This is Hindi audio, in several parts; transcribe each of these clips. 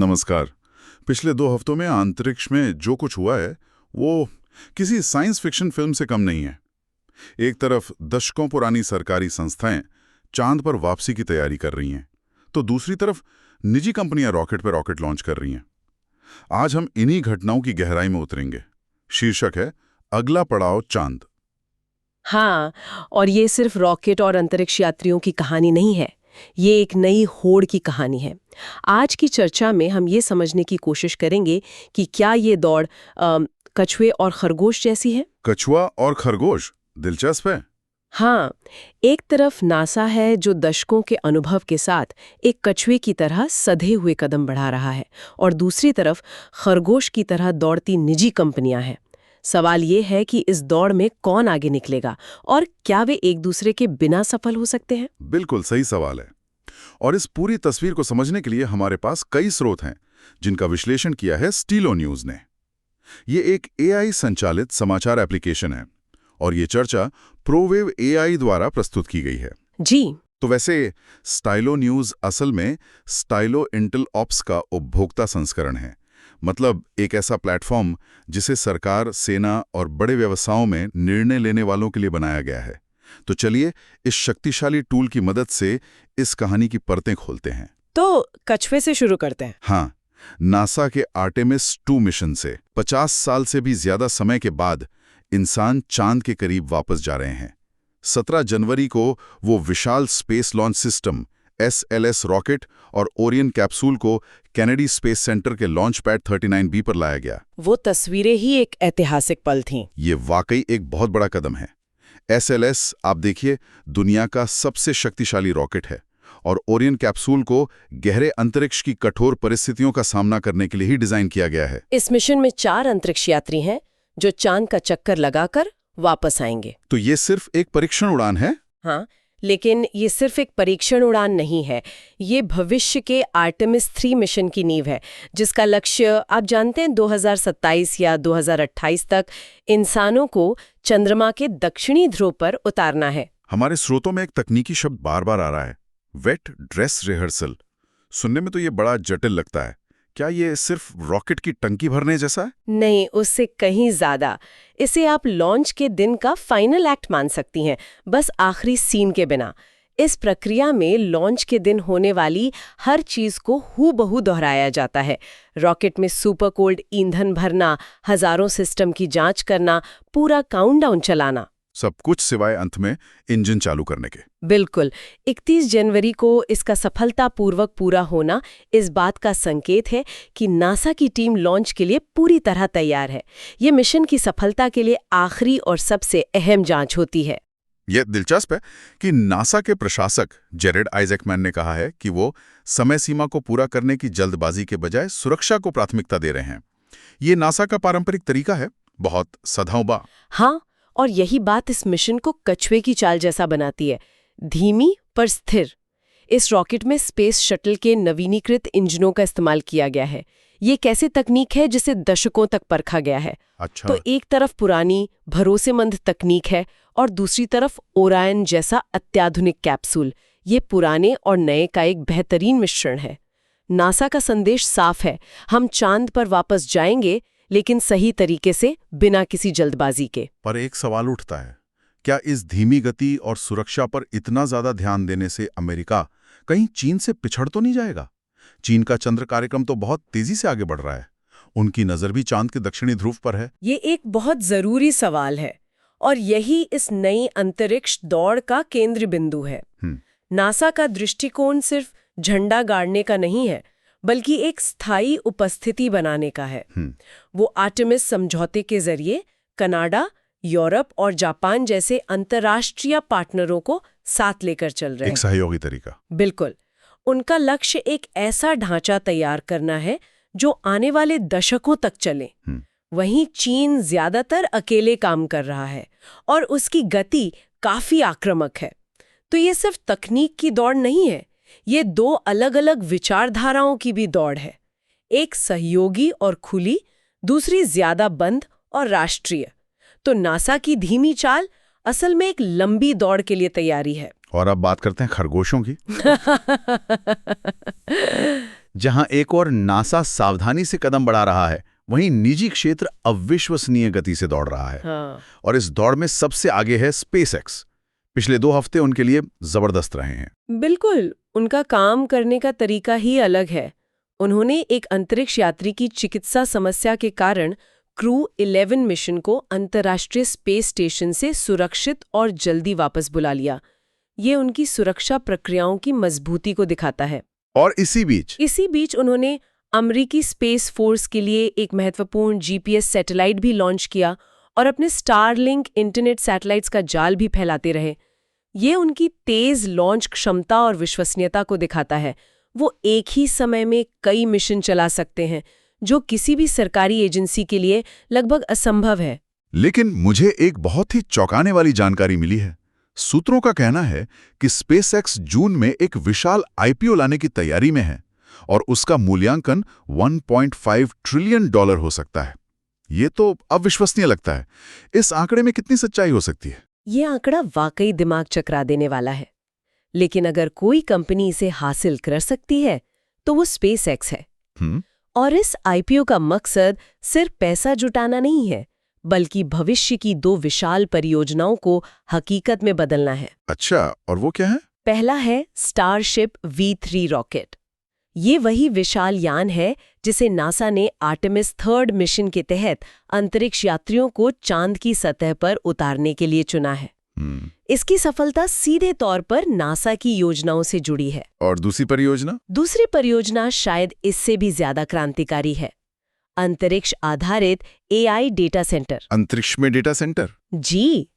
नमस्कार। पिछले 2 हफ्तों में अंतरिक्ष में जो कुछ हुआ है वो किसी साइंस फिक्शन फिल्म से कम नहीं है। एक तरफ दशकों पुरानी सरकारी संस्थाएं चांद पर वापसी की तैयारी कर रही हैं, तो दूसरी तरफ निजी कंपनियां रॉकेट पर रॉकेट लॉन्च कर रही हैं। आज हम इन्हीं घटनाओं की गहराई में उतरेंगे। शीर्षक है अगला पड़ाव चांद। हाँ, और ये सिर्फ रॉकेट और अंतरिक्ष यात्रियों की कहानी नहीं है, ये एक नई होड़ की कहानी है। आज की चर्चा में हम ये समझने की कोशिश करेंगे कि क्या ये दौड़ कछुए और खरगोश जैसी है। कछुआ और खरगोश, दिलचस्प है। हाँ, एक तरफ नासा है जो दशकों के अनुभव के साथ एक कछुए की तरह सधे हुए कदम बढ़ा रहा है, और दूसरी तरफ खरगोश की तरह दौड़ती निजी कंपनियां हैं। सवाल ये है कि इस दौड़ में कौन आगे निकलेगा और क्या वे एक दूसरे के बिना सफल हो सकते हैं। बिल्कुल सही सवाल है। और इस पूरी तस्वीर को समझने के लिए हमारे पास कई स्रोत हैं जिनका विश्लेषण किया है स्टीलो न्यूज ने। ये एक एआई संचालित समाचार एप्लीकेशन है और ये चर्चा प्रोवेव एआई द्वारा प्रस्तुत की गई है। जी, तो वैसे स्टाइलो न्यूज असल में स्टाइलो इंटेल ऑप्स का उपभोक्ता संस्करण है। मतलब एक ऐसा प्लेटफॉर्म जिसे सरकार, सेना और बड़े व्यवसायों में निर्णय लेने वालों के लिए बनाया गया है। तो चलिए इस शक्तिशाली टूल की मदद से इस कहानी की परतें खोलते हैं। तो कछुए से शुरू करते हैं। हाँ, नासा के आर्टेमिस 2 मिशन से 50 साल से भी ज्यादा समय के बाद इंसान चांद के करीब वापस जा रहे हैं। 17 जनवरी को वो विशाल space launch system SLS rocket और ओरियन कैप्सूल को कैनेडी स्पेस सेंटर के लॉन्च पैड 39B पर लाया गया। वो तस्वीरें ही एक ऐतिहासिक पल थीं। ये वाकई एक बहुत बड़ा कदम है। SLS, आप देखिए, दुनिया का सबसे शक्तिशाली रॉकेट है और ओरियन कैप्सूल को गहरे अंतरिक्ष की कठोर परिस्थितियों का सामना करने के लिए ही डिजाइन किया गया है। इस मिशन में 4 अंतरिक्ष यात्री हैं जो चांद का चक्कर लगाकर वापस आएंगे। तो ये सिर्फ एक परीक्षण उड़ान है? हाँ, लेकिन ये सिर्फ एक परीक्षण उड़ान नहीं है। ये भविष्य के आर्टेमिस 3 मिशन की नींव है, जिसका लक्ष्य आप जानते हैं 2027 या 2028 तक इंसानों को चंद्रमा के दक्षिणी ध्रुव पर उतारना है। हमारे स्रोतों में एक तकनीकी शब्द बार बार आ रहा है, वेट ड्रेस रिहर्सल। सुनने में तो ये बड़ा जटिल लगता है। क्या ये सिर्फ रॉकेट की टंकी भरने जैसा है? नहीं, उससे कहीं ज्यादा। इसे आप लॉन्च के दिन का फाइनल एक्ट मान सकती हैं, बस आखिरी सीन के बिना। इस प्रक्रिया में लॉन्च के दिन होने वाली हर चीज को हूबहू दोहराया जाता है। रॉकेट में सुपर कोल्ड ईंधन भरना, हजारों सिस्टम की जांच करना, पूरा काउंटडाउन चलाना, सब कुछ सिवाय अंत में इंजन चालू करने के। बिल्कुल। 31 जनवरी को इसका सफलतापूर्वक पूरा होना इस बात का संकेत है कि नासा की टीम लॉन्च के लिए पूरी तरह तैयार है। ये मिशन की सफलता के लिए आखिरी और सबसे अहम जांच होती है। यह दिलचस्प है कि नासा के प्रशासक जेरेड आइजैकमैन ने कहा है कि वो समय सीमा को पूरा करने की जल्दबाजी के बजाय सुरक्षा को प्राथमिकता दे रहे हैं। ये नासा का पारंपरिक तरीका है, बहुत सधाऊबा। हाँ, और यही बात इस मिशन को कछुए की चाल जैसा बनाती है, धीमी पर स्थिर। इस रॉकेट में स्पेस शटल के नवीनीकृत इंजनों का इस्तेमाल किया गया है। ये कैसे तकनीक है जिसे दशकों तक परखा गया है। अच्छा। तो एक तरफ पुरानी भरोसेमंद तकनीक है और दूसरी तरफ ओरायन जैसा अत्याधुनिक कैप्सूल। ये पुराने और नए का एक बेहतरीन मिश्रण है। नासा का संदेश साफ है, हम चांद पर वापस जाएंगे, लेकिन सही तरीके से, बिना किसी जल्दबाजी के। पर एक सवाल उठता है, क्या इस धीमी गति और सुरक्षा पर इतना ज्यादा ध्यान देने से अमेरिका कहीं चीन से पिछड़ तो नहीं जाएगा? चीन का चंद्र कार्यक्रम तो बहुत तेजी से आगे बढ़ रहा है। उनकी नजर भी चांद के दक्षिणी ध्रुव पर है। ये एक बहुत जरूरी सवाल है और यही इस नई अंतरिक्ष दौड़ का केंद्र बिंदु है। नासा का दृष्टिकोण सिर्फ झंडा गाड़ने का नहीं है, बल्कि एक स्थायी उपस्थिति बनाने का है। वो आर्टेमिस समझौते के जरिए कनाडा, यूरोप और जापान जैसे अंतर्राष्ट्रीय पार्टनरों को साथ लेकर चल रहे हैं। एक सहयोगी तरीका। बिल्कुल। उनका लक्ष्य एक ऐसा ढांचा तैयार करना है जो आने वाले दशकों तक चले। वहीं चीन ज्यादातर अकेले काम कर रहा है और उसकी गति काफी आक्रामक है। तो ये सिर्फ तकनीक की दौड़ नहीं है, ये 2 अलग-अलग विचारधाराओं की भी दौड़ है। एक सहयोगी और खुली, दूसरी ज्यादा बंद और राष्ट्रीय। तो नासा की धीमी चाल असल में एक लंबी दौड़ के लिए तैयारी है। और अब बात करते हैं खरगोशों की। जहां एक और नासा सावधानी से कदम बढ़ा रहा है, वहीं निजी क्षेत्र अविश्वसनीय गति से दौड़ रहा है। हाँ। और इस दौड़ में सबसे आगे है स्पेसएक्स। पिछले 2 हफ्ते उनके लिए जबरदस्त रहे हैं। बिल्कुल, उनका काम करने का तरीका ही अलग है। उन्होंने एक अंतरिक्ष यात्री की चिकित्सा समस्या के कारण क्रू 11 मिशन को अंतर्राष्ट्रीय स्पेस स्टेशन से सुरक्षित और जल्दी वापस बुला लिया। ये उनकी सुरक्षा प्रक्रियाओं की मजबूती को दिखाता है। और इसी बीच उन्होंने अमेरिकी स्पेस फोर्स के लिए एक महत्वपूर्ण जीपीएस सैटेलाइट भी लॉन्च किया और अपने स्टारलिंक इंटरनेट सैटेलाइट्स का जाल भी फैलाते रहे। ये उनकी तेज लॉन्च क्षमता और विश्वसनीयता को दिखाता है। वो एक ही समय में कई मिशन चला सकते हैं, जो किसी भी सरकारी एजेंसी के लिए लगभग असंभव है। लेकिन मुझे एक बहुत ही चौंकाने वाली जानकारी मिली है। सूत्रों का कहना है कि स्पेसएक्स जून में एक विशाल आईपीओ लाने की तैयारी में है और उसका मूल्यांकन $1.5 ट्रिलियन हो सकता है। ये तो अविश्वसनीय लगता है। इस आंकड़े में कितनी सच्चाई हो सकती है? ये आंकड़ा वाकई दिमाग चकरा देने वाला है। लेकिन अगर कोई कंपनी इसे हासिल कर सकती है तो वो स्पेसएक्स है। और इस आईपीओ का मकसद सिर्फ पैसा जुटाना नहीं है, बल्कि भविष्य की 2 विशाल परियोजनाओं को हकीकत में बदलना है। अच्छा, और वो क्या है? पहला है स्टारशिप V3 रॉकेट। ये वही विशाल यान है जिसे नासा ने आर्टेमिस 3 मिशन के तहत अंतरिक्ष यात्रियों को चांद की सतह पर उतारने के लिए चुना है। इसकी सफलता सीधे तौर पर नासा की योजनाओं से जुड़ी है। और दूसरी परियोजना? दूसरी परियोजना शायद इससे भी ज्यादा क्रांतिकारी है। अंतरिक्ष आधारित AI डेटा सेंटर। अंतरिक्ष में डेटा सेंटर? जी,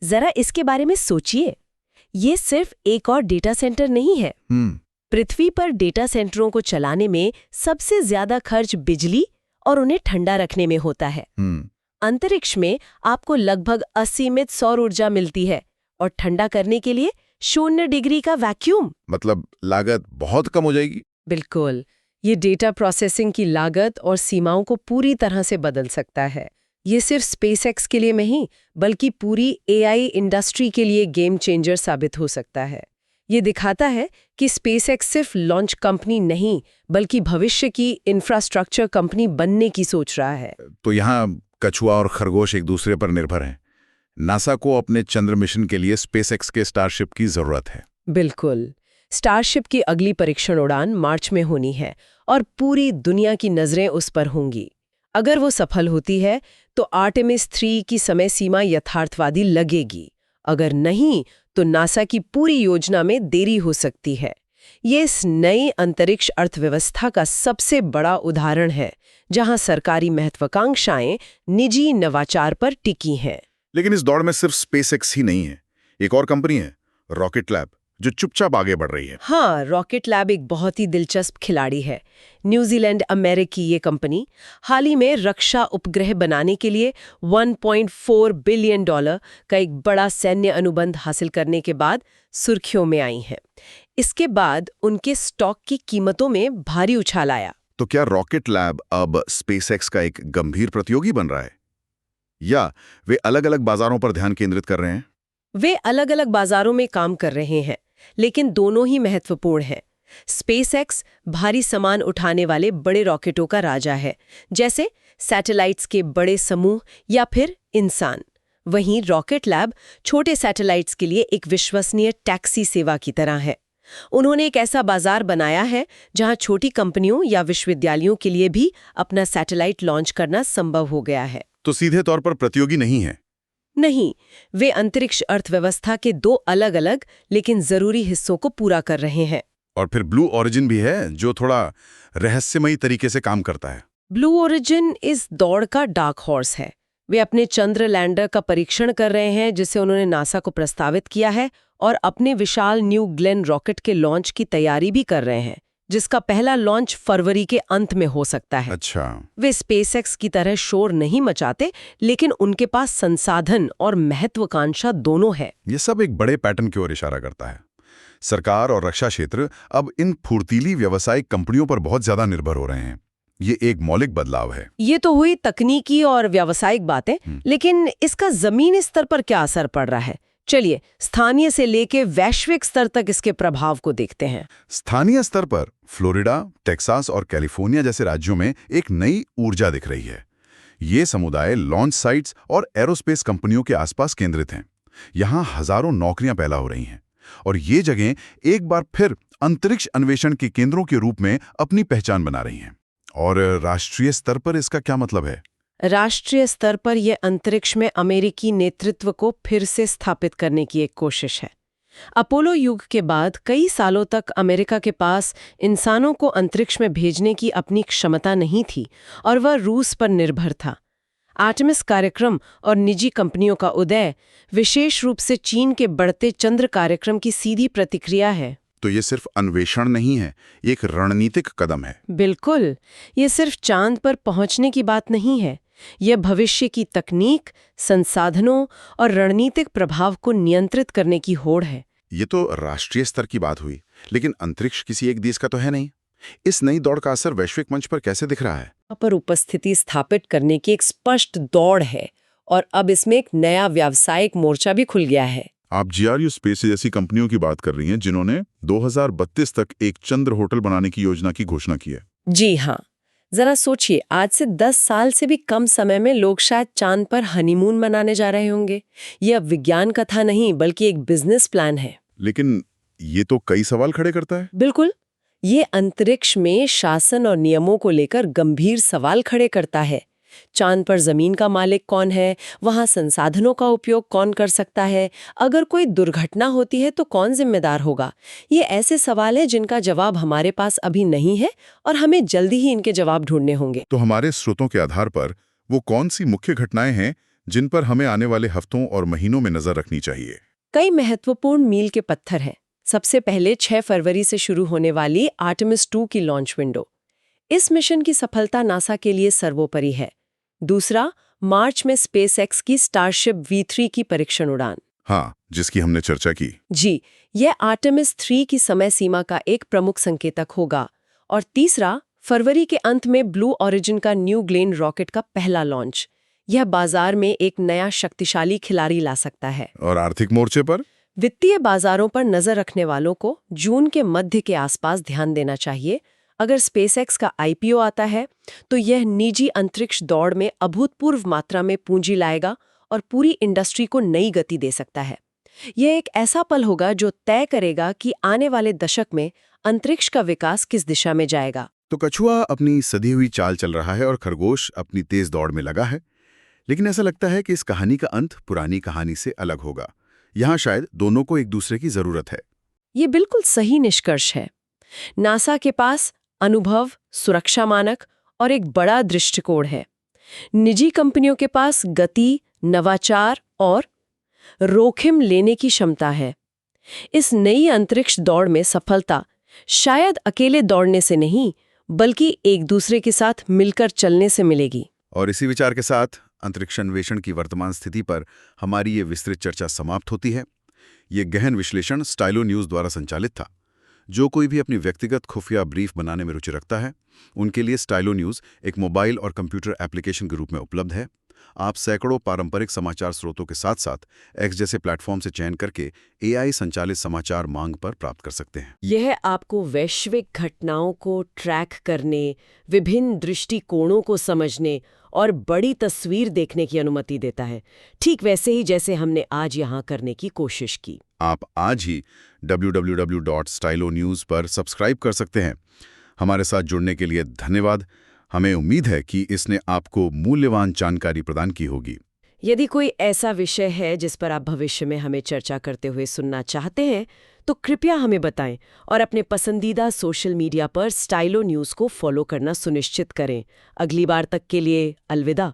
जरा इसके बारे में सोचिए। ये सिर्फ एक और डेटा सेंटर नहीं है। पृथ्वी पर डेटा सेंटरों को चलाने में सबसे ज्यादा खर्च बिजली और उन्हें ठंडा रखने में होता है। अंतरिक्ष में आपको लगभग असीमित सौर ऊर्जा मिलती है और ठंडा करने के लिए 0 डिग्री का वैक्यूम। मतलब लागत बहुत कम हो जाएगी। बिल्कुल, ये डेटा प्रोसेसिंग की लागत और सीमाओं को पूरी तरह से बदल सकता है। ये सिर्फ स्पेसएक्स के लिए नहीं, बल्कि पूरी AI इंडस्ट्री के लिए गेम चेंजर साबित हो सकता है। ये दिखाता है कि स्पेसएक्स सिर्फ लॉन्च कंपनी नहीं, बल्कि भविष्य की इंफ्रास्ट्रक्चर कंपनी बनने की सोच रहा है। तो यहाँ कछुआ और खरगोश एक दूसरे पर निर्भर हैं। नासा को अपने चंद्र मिशन के लिए स्पेसएक्स के स्टारशिप की जरूरत है। बिल्कुल। स्टारशिप की अगली परीक्षण उड़ान मार्च में होनी है और पूरी दुनिया की नजरें उस पर होंगी। अगर वो सफल होती है तो आर्टेमिस 3 की समय सीमा यथार्थवादी लगेगी। अगर नहीं तो नासा की पूरी योजना में देरी हो सकती है। ये इस नई अंतरिक्ष अर्थव्यवस्था का सबसे बड़ा उदाहरण है, जहां सरकारी महत्वाकांक्षाएं निजी नवाचार पर टिकी हैं। लेकिन इस दौड़ में सिर्फ स्पेसएक्स ही नहीं है। एक और कंपनी है, रॉकेट लैब, जो चुपचाप आगे बढ़ रही है। हाँ, रॉकेट लैब एक बहुत ही दिलचस्प खिलाड़ी है। न्यूजीलैंड अमेरिकी ये कंपनी हाल ही में रक्षा उपग्रह बनाने के लिए $1.4 बिलियन का एक बड़ा सैन्य अनुबंध हासिल करने के बाद सुर्खियों में आई है। इसके बाद उनके स्टॉक की कीमतों में भारी उछाल आया। तो क्या रॉकेट लैब अब स्पेसएक्स का एक गंभीर प्रतियोगी बन रहा है, या वे अलग-अलग बाजारों पर ध्यान केंद्रित कर रहे हैं? वे अलग-अलग बाजारों में काम कर रहे हैं, लेकिन दोनों ही महत्वपूर्ण हैं। स्पेसएक्स भारी सामान उठाने वाले बड़े रॉकेटों का राजा है, जैसे सैटेलाइट्स के बड़े समूह या फिर इंसान। वहीं रॉकेट लैब छोटे सैटेलाइट्स के लिए एक विश्वसनीय टैक्सी सेवा की तरह है। उन्होंने एक ऐसा बाजार बनाया है जहां छोटी कंपनियों या विश्वविद्यालयों के लिए भी अपना सैटेलाइट लॉन्च करना संभव हो गया है। तो सीधे तौर पर प्रतियोगी नहीं है? नहीं, वे अंतरिक्ष अर्थव्यवस्था के 2 अलग-अलग लेकिन जरूरी हिस्सों को पूरा कर रहे हैं। और फिर ब्लू ओरिजिन भी है, जो थोड़ा रहस्यमयी तरीके से काम करता है। ब्लू ओरिजिन इस दौड़ का डार्क हॉर्स है। वे अपने चंद्र लैंडर का परीक्षण कर रहे हैं, जिसे उन्होंने नासा को प्रस्तावित किया है, और अपने विशाल न्यू ग्लेन रॉकेट के लॉन्च की तैयारी भी कर रहे हैं, जिसका पहला लॉन्च फरवरी के अंत में हो सकता है। अच्छा। वे स्पेसएक्स की तरह शोर नहीं मचाते, लेकिन उनके पास संसाधन और महत्वाकांक्षा दोनों है। ये सब एक बड़े पैटर्न की ओर इशारा करता है। सरकार और रक्षा क्षेत्र अब इन फुर्तीली व्यावसायिक कंपनियों पर बहुत ज्यादा निर्भर हो रहे हैं। ये एक मौलिक बदलाव है। ये तो हुई तकनीकी और व्यावसायिक बातें, लेकिन इसका जमीनी स्तर पर क्या असर पड़ रहा है? चलिए स्थानीय से लेके वैश्विक स्तर तक इसके प्रभाव को देखते हैं। स्थानीय स्तर पर फ्लोरिडा, टेक्सास और कैलिफोर्निया जैसे राज्यों में एक नई ऊर्जा दिख रही है। ये समुदाय लॉन्च साइट्स और एरोस्पेस कंपनियों के आसपास केंद्रित हैं। यहाँ हजारों नौकरियां पैदा हो रही हैं और ये जगह एक बार फिर अंतरिक्ष अन्वेषण के केंद्रों के रूप में अपनी पहचान बना रही हैं। और राष्ट्रीय स्तर पर इसका क्या मतलब है? राष्ट्रीय स्तर पर यह अंतरिक्ष में अमेरिकी नेतृत्व को फिर से स्थापित करने की एक कोशिश है। अपोलो युग के बाद कई सालों तक अमेरिका के पास इंसानों को अंतरिक्ष में भेजने की अपनी क्षमता नहीं थी और वह रूस पर निर्भर था। आर्टेमिस कार्यक्रम और निजी कंपनियों का उदय विशेष रूप से चीन के बढ़ते चंद्र कार्यक्रम की सीधी प्रतिक्रिया है। तो ये सिर्फ अन्वेषण नहीं है, ये एक रणनीतिक कदम है। बिल्कुल, ये सिर्फ चांद पर पहुंचने की बात नहीं है। यह भविष्य की तकनीक, संसाधनों और रणनीतिक प्रभाव को नियंत्रित करने की होड़ है। ये तो राष्ट्रीय स्तर की बात हुई, लेकिन अंतरिक्ष किसी एक देश का तो है नहीं। इस नई दौड़ का असर वैश्विक मंच पर कैसे दिख रहा है? यहाँ पर उपस्थिति स्थापित करने की एक स्पष्ट दौड़ है और अब इसमें एक नया व्यावसायिक मोर्चा भी खुल गया है। आप GRU स्पेस जैसी कंपनियों की बात कर रही हैं, जिन्होंने 2032 तक एक चंद्र होटल बनाने की योजना की घोषणा की है। जी हाँ, जरा सोचिए, आज से 10 साल से भी कम समय में लोग शायद चांद पर हनीमून मनाने जा रहे होंगे। ये अब विज्ञान कथा नहीं बल्कि एक बिजनेस प्लान है। लेकिन ये तो कई सवाल खड़े करता है। बिल्कुल, ये अंतरिक्ष में शासन और नियमों को लेकर गंभीर सवाल खड़े करता है। चांद पर जमीन का मालिक कौन है? वहां संसाधनों का उपयोग कौन कर सकता है? अगर कोई दुर्घटना होती है तो कौन जिम्मेदार होगा? ये ऐसे सवाल हैं जिनका जवाब हमारे पास अभी नहीं है और हमें जल्दी ही इनके जवाब ढूंढने होंगे। तो हमारे स्रोतों के आधार पर वो कौन सी मुख्य घटनाएं हैं जिन पर हमें आने वाले हफ्तों और महीनों में नजर रखनी चाहिए? कई महत्वपूर्ण मील के पत्थर हैं। सबसे पहले 6 फरवरी से शुरू होने वाली आर्टेमिस 2 की लॉन्च विंडो। इस मिशन की सफलता नासा के लिए सर्वोपरि है। दूसरा, मार्च में स्पेसएक्स की स्टारशिप V3 की परीक्षण उड़ान। हाँ, जिसकी हमने चर्चा की। जी, यह आर्टेमिस 3 की समय सीमा का एक प्रमुख संकेतक होगा। और तीसरा, फरवरी के अंत में ब्लू ओरिजिन का न्यू ग्लेन रॉकेट का पहला लॉन्च। यह बाजार में एक नया शक्तिशाली खिलाड़ी ला सकता है। और आर्थिक मोर्चे पर? वित्तीय बाजारों पर नजर रखने वालों को जून के मध्य के आसपास ध्यान देना चाहिए। अगर स्पेसएक्स का IPO आता है तो यह निजी अंतरिक्ष दौड़ में अभूतपूर्व मात्रा में पूंजी लाएगा और पूरी इंडस्ट्री को नई गति दे सकता है। यह एक ऐसा पल होगा जो तय करेगा कि आने वाले दशक में अंतरिक्ष का विकास किस दिशा में जाएगा। तो कछुआ अपनी सधी हुई चाल चल रहा है और खरगोश अपनी तेज दौड़ में लगा है। लेकिन ऐसा लगता है कि इस कहानी का अंत पुरानी कहानी से अलग होगा। यहाँ शायद दोनों को एक दूसरे की जरूरत है। ये बिल्कुल सही निष्कर्ष है। नासा के पास अनुभव, सुरक्षा मानक और एक बड़ा दृष्टिकोण है। निजी कंपनियों के पास गति, नवाचार और जोखिम लेने की क्षमता है। इस नई अंतरिक्ष दौड़ में सफलता शायद अकेले दौड़ने से नहीं, बल्कि एक दूसरे के साथ मिलकर चलने से मिलेगी। और इसी विचार के साथ अंतरिक्ष अन्वेषण की वर्तमान स्थिति पर हमारी ये विस्तृत चर्चा समाप्त होती है। ये गहन विश्लेषण स्टाइलो न्यूज़ द्वारा संचालित था। जो कोई भी अपनी व्यक्तिगत खुफिया ब्रीफ बनाने में रुचि रखता है, उनके लिए स्टाइलो न्यूज़ एक मोबाइल और कंप्यूटर एप्लीकेशन के रूप में उपलब्ध है। आप सैकड़ों पारंपरिक समाचार स्रोतों के साथ साथ एक्स जैसे प्लेटफॉर्म से चयन करके AI संचालित समाचार मांग पर प्राप्त कर सकते हैं। यह आपको वैश्विक घटनाओं को ट्रैक करने, विभिन्न दृष्टिकोणों को समझने और बड़ी तस्वीर देखने की अनुमति देता है, ठीक वैसे ही जैसे हमने आज यहाँ करने की कोशिश की। आप आज ही www.stylonews पर सब्सक्राइब कर सकते हैं। हमारे साथ जुड़ने के लिए धन्यवाद। हमें उम्मीद है कि इसने आपको मूल्यवान जानकारी प्रदान की होगी। यदि कोई ऐसा विषय है जिस पर आप भविष्य में हमें चर्चा करते हुए सुनना चाहते हैं तो कृपया हमें बताएं और अपने पसंदीदा सोशल मीडिया पर स्टाइलो न्यूज़ को फॉलो करना सुनिश्चित करें। अगली बार तक के लिए अलविदा।